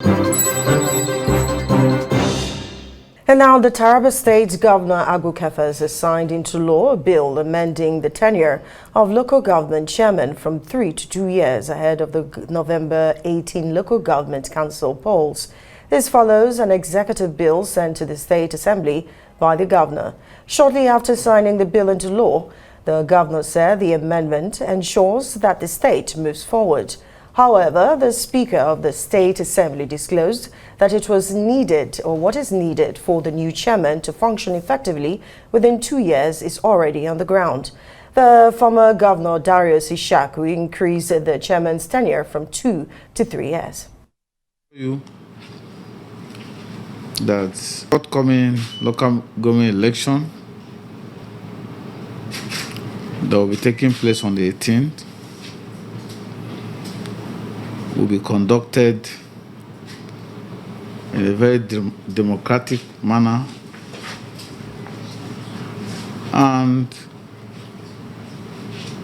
And now the Taraba State Governor Agu Kefas has signed into law a bill amending the tenure of local government chairmen from 3 to 2 years ahead of the November 18 local government council polls. This follows an executive bill sent to the State Assembly by the governor. Shortly after signing the bill into law, the governor said the amendment ensures that the state moves forward. However, the Speaker of the State Assembly disclosed that it was needed, or what is needed for the new chairman to function effectively within 2 years is already on the ground. The former governor Darius Ishaku increased the chairman's tenure from 2 to 3 years. That upcoming local government election that will be taking place on the 18th will be conducted in a very democratic manner, and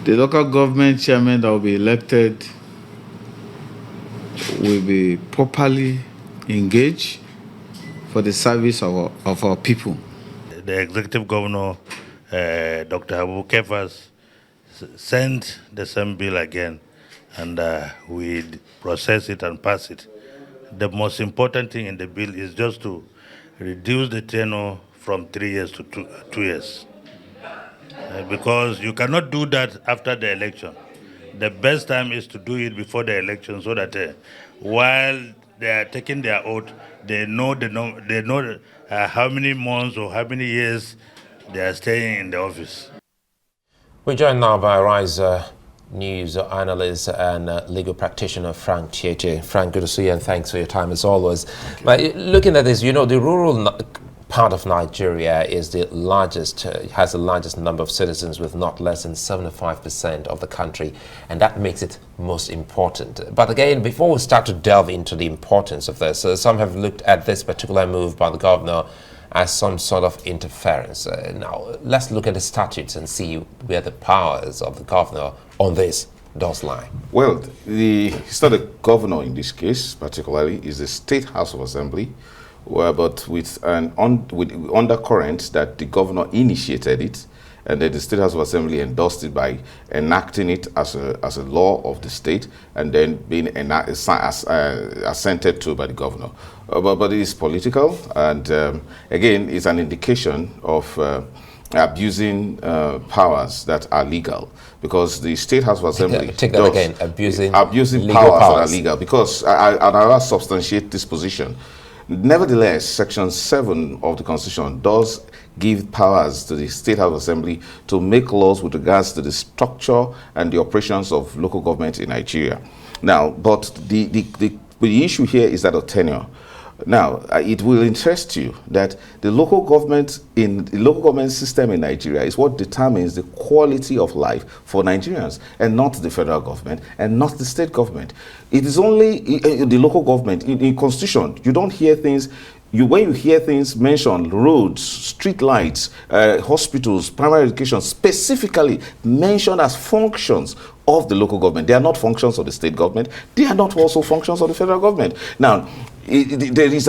the local government chairman that will be elected will be properly engaged for the service of our people. The executive governor, Dr. Abu Kefas, sent the same bill again, and we process it and pass it. The most important thing in the bill is just to reduce the tenure from 3 years to 2 years. Because you cannot do that after the election. The best time is to do it before the election, so that while they are taking their oath, they know how many months or how many years they are staying in the office. We're joined now by Rise News analyst and legal practitioner Frank Tietie. Frank, good to see you, and thanks for your time as always. But looking at this, you know, the rural part of Nigeria is the largest, has the largest number of citizens, with not less than 75% of the country, and that makes it most important. But again, before we start to delve into the importance of this, some have looked at this particular move by the governor as some sort of interference. Now, let's look at the statutes and see where the powers of the governor on this does lie. Well, it's not the governor in this case, particularly, is the State House of Assembly, but with undercurrent that the governor initiated it, and then the State House of Assembly endorsed it by enacting it as a law of the state, and then being assented to by the governor. But it is political, and again, it's an indication of abusing powers that are legal, because the State House of Assembly take that again, abusing powers that are legal, because I'll substantiate this position. Nevertheless, Section 7 of the Constitution does give powers to the State House Assembly to make laws with regards to the structure and the operations of local government in Nigeria. Now, but the issue here is that of tenure. Now, it will interest you that the local government system in Nigeria is what determines the quality of life for Nigerians, and not the federal government and not the state government. It is only the local government. In Constitution, you don't hear things. When you hear things mentioned, roads, street lights, hospitals, primary education, specifically mentioned as functions of the local government. They are not functions of the state government. They are not also functions of the federal government. Now, there is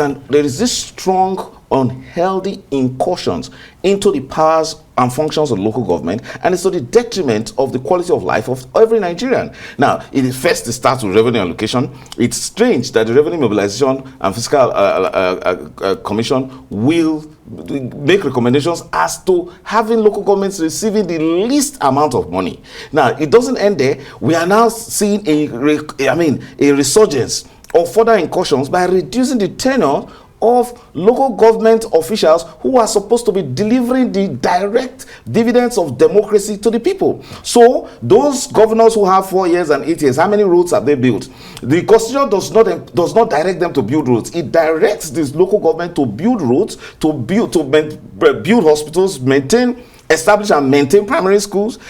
this strong, unhealthy incursions into the powers and functions of local government, and it's to the detriment of the quality of life of every Nigerian. Now, it starts with revenue allocation. It's strange that the Revenue Mobilization and Fiscal Commission will make recommendations as to having local governments receiving the least amount of money. Now, it doesn't end there. We are now seeing a resurgence of further incursions by reducing the tenure of local government officials who are supposed to be delivering the direct dividends of democracy to the people. So those governors who have 4 years and 8 years, how many roads have they built? The Constitution does not direct them to build roads. It directs this local government to build roads, to build hospitals, establish and maintain primary schools,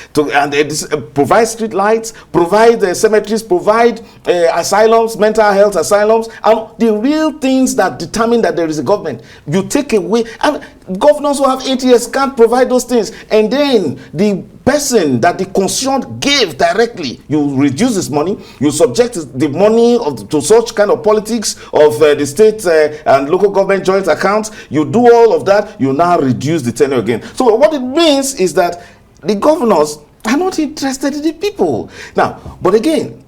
provide street lights, provide cemeteries, provide asylums, mental health asylums, and the real things that determine that there is a government. You take away, and Governors who have 8 years can't provide those things. And then the person that the concerned gave directly, you reduce this money, you subject the money to such kind of politics of the state and local government joint accounts, you do all of that, you now reduce the tenure again. So what it means is that the governors are not interested in the people. Now, but again,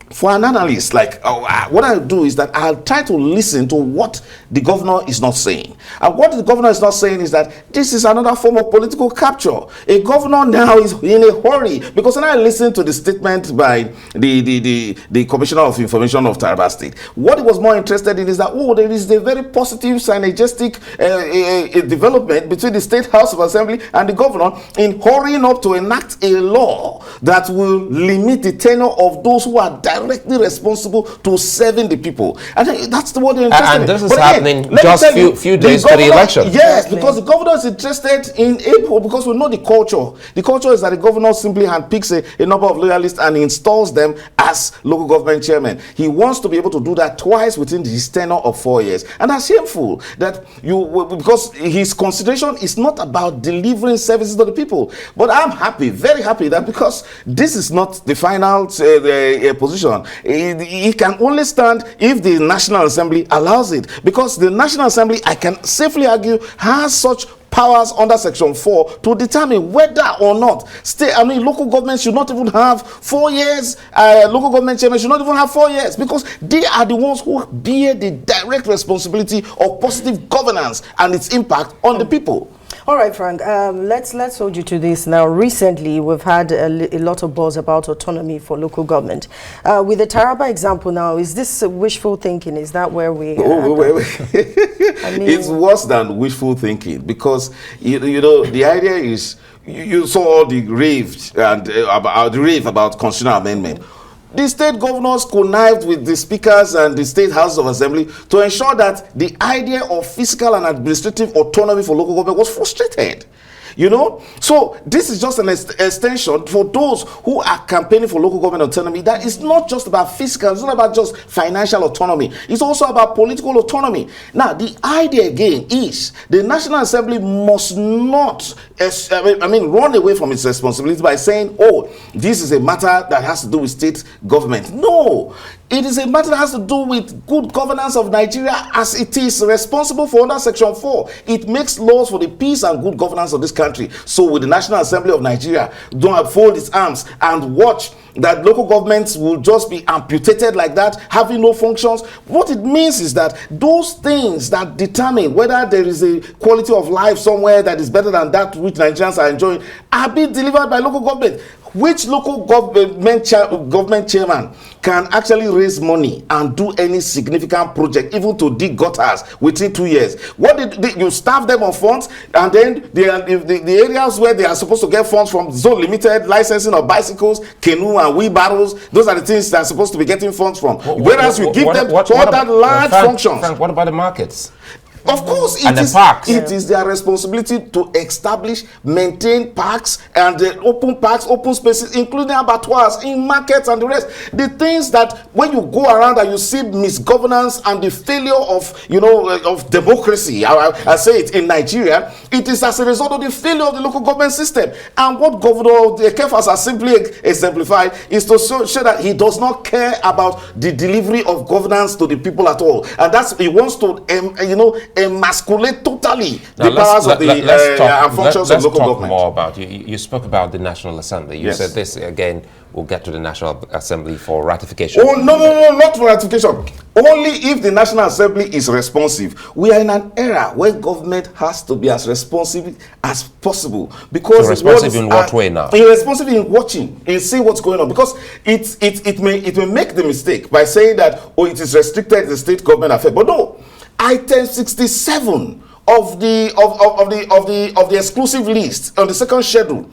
for an analyst, like what I'll do is that I'll try to listen to what the governor is not saying. And what the governor is not saying is that this is another form of political capture. A governor now is in a hurry, because when I listen to the statement by the Commissioner of Information of Taraba State, what he was more interested in is that, oh, there is a very positive synergistic development between the State House of Assembly and the governor in hurrying up to enact a law that will limit the tenure of those who are directly responsible to serving the people. And that's the word they're interested in. And this is But happening again, just few days to the election. Yes, because the governor is interested in April, because we know the culture. The culture is that the governor simply handpicks a number of loyalists and installs them as local government chairman. He wants to be able to do that twice within his tenure of 4 years. And that's shameful that because his consideration is not about delivering services to the people. But I'm happy, very happy, that because this is not the final position, it can only stand if the National Assembly allows it, because the National Assembly, I can safely argue, has such powers under Section 4 to determine whether or not local governments should not even have 4 years. Local government chairmen should not even have 4 years, because they are the ones who bear the direct responsibility of positive governance and its impact on the people. All right, Frank, let's hold you to this now. Recently, we've had a lot of buzz about autonomy for local government. With the Taraba example now, is this wishful thinking? Is that where we are? I mean, it's worse than wishful thinking, because, you know, the idea is, you saw all the rave about constitutional amendment. The state governors connived with the speakers and the state houses of assembly to ensure that the idea of fiscal and administrative autonomy for local government was frustrated. You know, so this is just an extension for those who are campaigning for local government autonomy. That is not just about fiscal, it's not about just financial autonomy. It's also about political autonomy. Now, the idea again is the National Assembly must not, run away from its responsibility by saying, oh, this is a matter that has to do with state government. No. It is a matter that has to do with good governance of Nigeria, as it is responsible for under Section 4. It makes laws for the peace and good governance of this country. So with the National Assembly of Nigeria, don't fold its arms and watch that local governments will just be amputated like that, having no functions. What it means is that those things that determine whether there is a quality of life somewhere that is better than that which Nigerians are enjoying are being delivered by local government. Which local government chairman can actually raise money and do any significant project, even to dig gutters, within 2 years? What did you staff them on funds, and then the areas where they are supposed to get funds from, zone limited licensing of bicycles, canoe and wheelbarrows, those are the things that are supposed to be getting funds from. Whereas you give them to other large functions. Frank, what about the markets? Of course, it is their responsibility to establish, maintain parks and open spaces, including abattoirs in markets and the rest. The things that when you go around and you see misgovernance and the failure of democracy, I say it in Nigeria, it is as a result of the failure of the local government system. And what Governor Kefas has simply exemplified is to show that he does not care about the delivery of governance to the people at all, and he wants to emasculate totally the powers of the and functions of local government. Let's talk more about you spoke about the National Assembly. You said this again. We'll get to the National Assembly for ratification. Oh, no, not for ratification. Only if the National Assembly is responsive. We are in an era where government has to be as responsive as possible. Because so responsive in what way now? Irresponsive in watching, in seeing what's going on. Because it may make the mistake by saying that, oh, it is restricted to the state government affair. But no, item 67 of the exclusive list on the second schedule,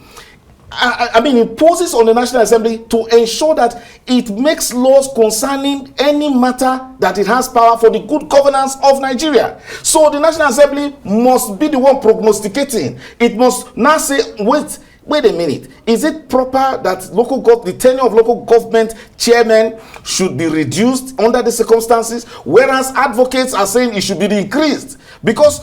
imposes on the National Assembly to ensure that it makes laws concerning any matter that it has power for the good governance of Nigeria. So the National Assembly must be the one prognosticating. It must now say, wait, wait a minute, is it proper that the tenure of local government chairmen should be reduced under the circumstances, whereas advocates are saying it should be increased? Because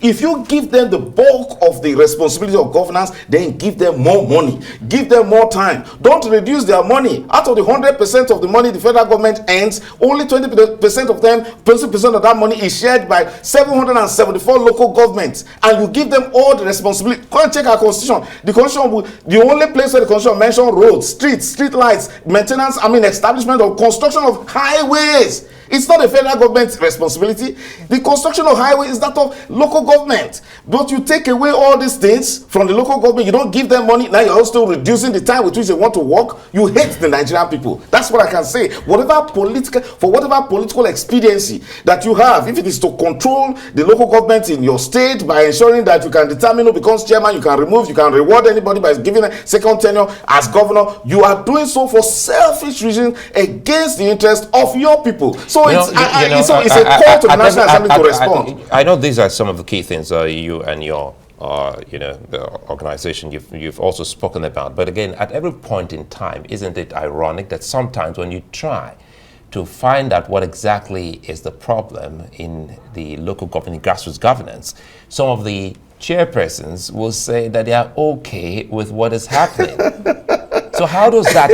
if you give them the bulk of the responsibility of governance, then give them more money, give them more time. Don't reduce their money. Out of the 100% of the money the federal government earns, only 20% of them, 20% of that money is shared by 774 local governments, and you give them all the responsibility. Go and check our constitution. The constitution, the only place where the constitution mentions roads, street lights, maintenance, establishment or construction of highways. It's not the federal government's responsibility. The construction of highway is that of local government. But you take away all these things from the local government, you don't give them money, now you're also reducing the time with which they want to work. You hate the Nigerian people. That's what I can say. For whatever political expediency that you have, if it is to control the local government in your state by ensuring that you can determine who becomes chairman, you can remove, you can reward anybody by giving a second tenure as governor, you are doing so for selfish reasons against the interest of your people. So it's a call to the National Assembly to respond. I know these are some of the key things you and your the organization you've also spoken about. But again, at every point in time, isn't it ironic that sometimes when you try to find out what exactly is the problem in the local government, grassroots governance, some of the chairpersons will say that they are okay with what is happening. So how does that,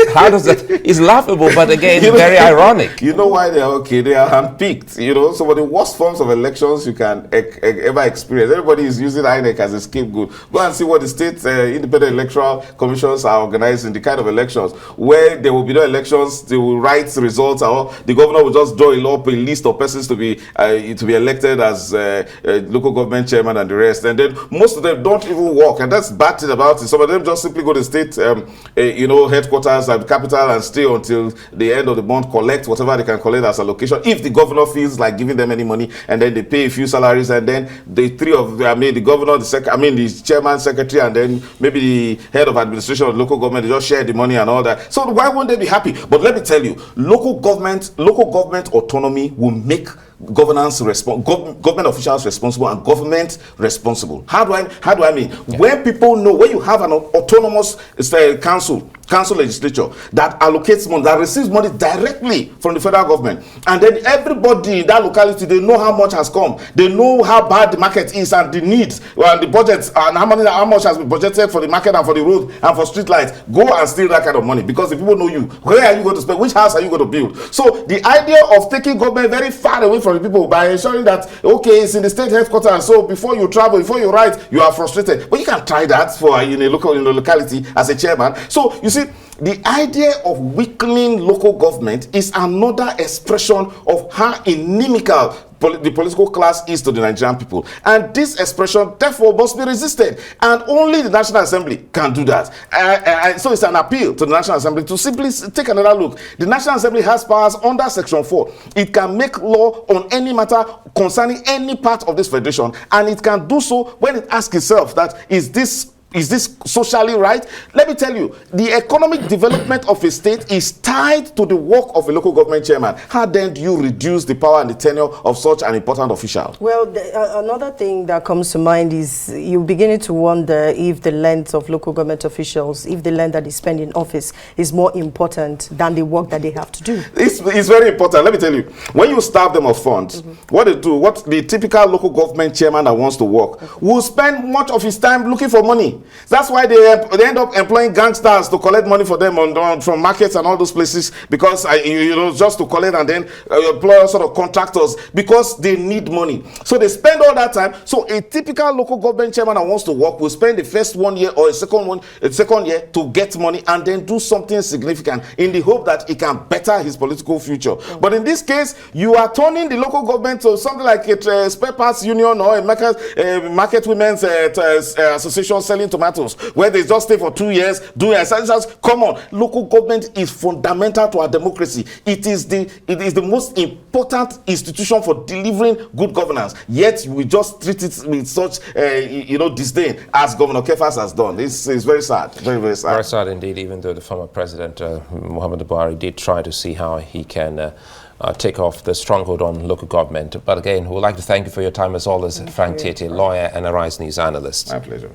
it's laughable, but again, very ironic. You know why they are okay? They are handpicked, some of the worst forms of elections you can ever experience. Everybody is using INEC as a scapegoat. Go and see what the state independent electoral commissions are organizing, the kind of elections where there will be no elections, they will write results, or the governor will just draw up a list of persons to be elected as local government chairman and the rest. And then most of them don't even work, and that's bad thing about it. Some of them just simply go to state, headquarters and capital and stay until the end of the month, collect whatever they can collect as allocation. If the governor feels like giving them any money, and then they pay a few salaries, and then the governor, the chairman, secretary, and then maybe the head of administration of the local government, they just share the money and all that. So why won't they be happy? But let me tell you, local government autonomy will make government officials responsible and government responsible. How do I mean? Yeah. When people know, when you have an autonomous council legislature that allocates money, that receives money directly from the federal government, and then everybody in that locality, they know how much has come, they know how bad the market is and the needs and the budgets and how much has been budgeted for the market and for the road and for street lights. Go and steal that kind of money, because the people know you. Where are you going to spend? Which house are you going to build? So the idea of taking government very far away from the people by ensuring that, okay, it's in the state headquarters, so before you travel, before you write, you are frustrated. But you can try that in a locality as a chairman. So you see, the idea of weakening local government is another expression of how inimical the political class is to the Nigerian people. And this expression, therefore, must be resisted. And only the National Assembly can do that. So it's an appeal to the National Assembly to simply take another look. The National Assembly has powers under Section 4. It can make law on any matter concerning any part of this federation. And it can do so when it asks itself that, is this socially right? Let me tell you, the economic development of a state is tied to the work of a local government chairman. How then do you reduce the power and the tenure of such an important official? Well, another thing that comes to mind is you're beginning to wonder if the length of local government officials, if the length that they spend in office is more important than the work that they have to do. It's very important. Let me tell you, when you starve them of funds, what they do, what the typical local government chairman that wants to work will spend much of his time looking for money. That's why they end up employing gangsters to collect money for them from markets and all those places, because just to collect, and then employ sort of contractors because they need money. So they spend all that time. So a typical local government chairman that wants to work will spend the first 1 year or a second year to get money, and then do something significant in the hope that it can better his political future. But in this case, you are turning the local government to something like a spare parts union or a market women's association selling tomatoes, where they just stay for 2 years doing exercises. Come on, local government is fundamental to our democracy. It is the most important institution for delivering good governance. Yet we just treat it with such disdain as Governor Kefas has done. It's very sad, very, very sad. Very sad indeed. Even though the former president Muhammadu Buhari did try to see how he can take off the stronghold on local government. But again, we'd like to thank you for your time as always, Frank Tietie, lawyer and Arise News analyst. My pleasure.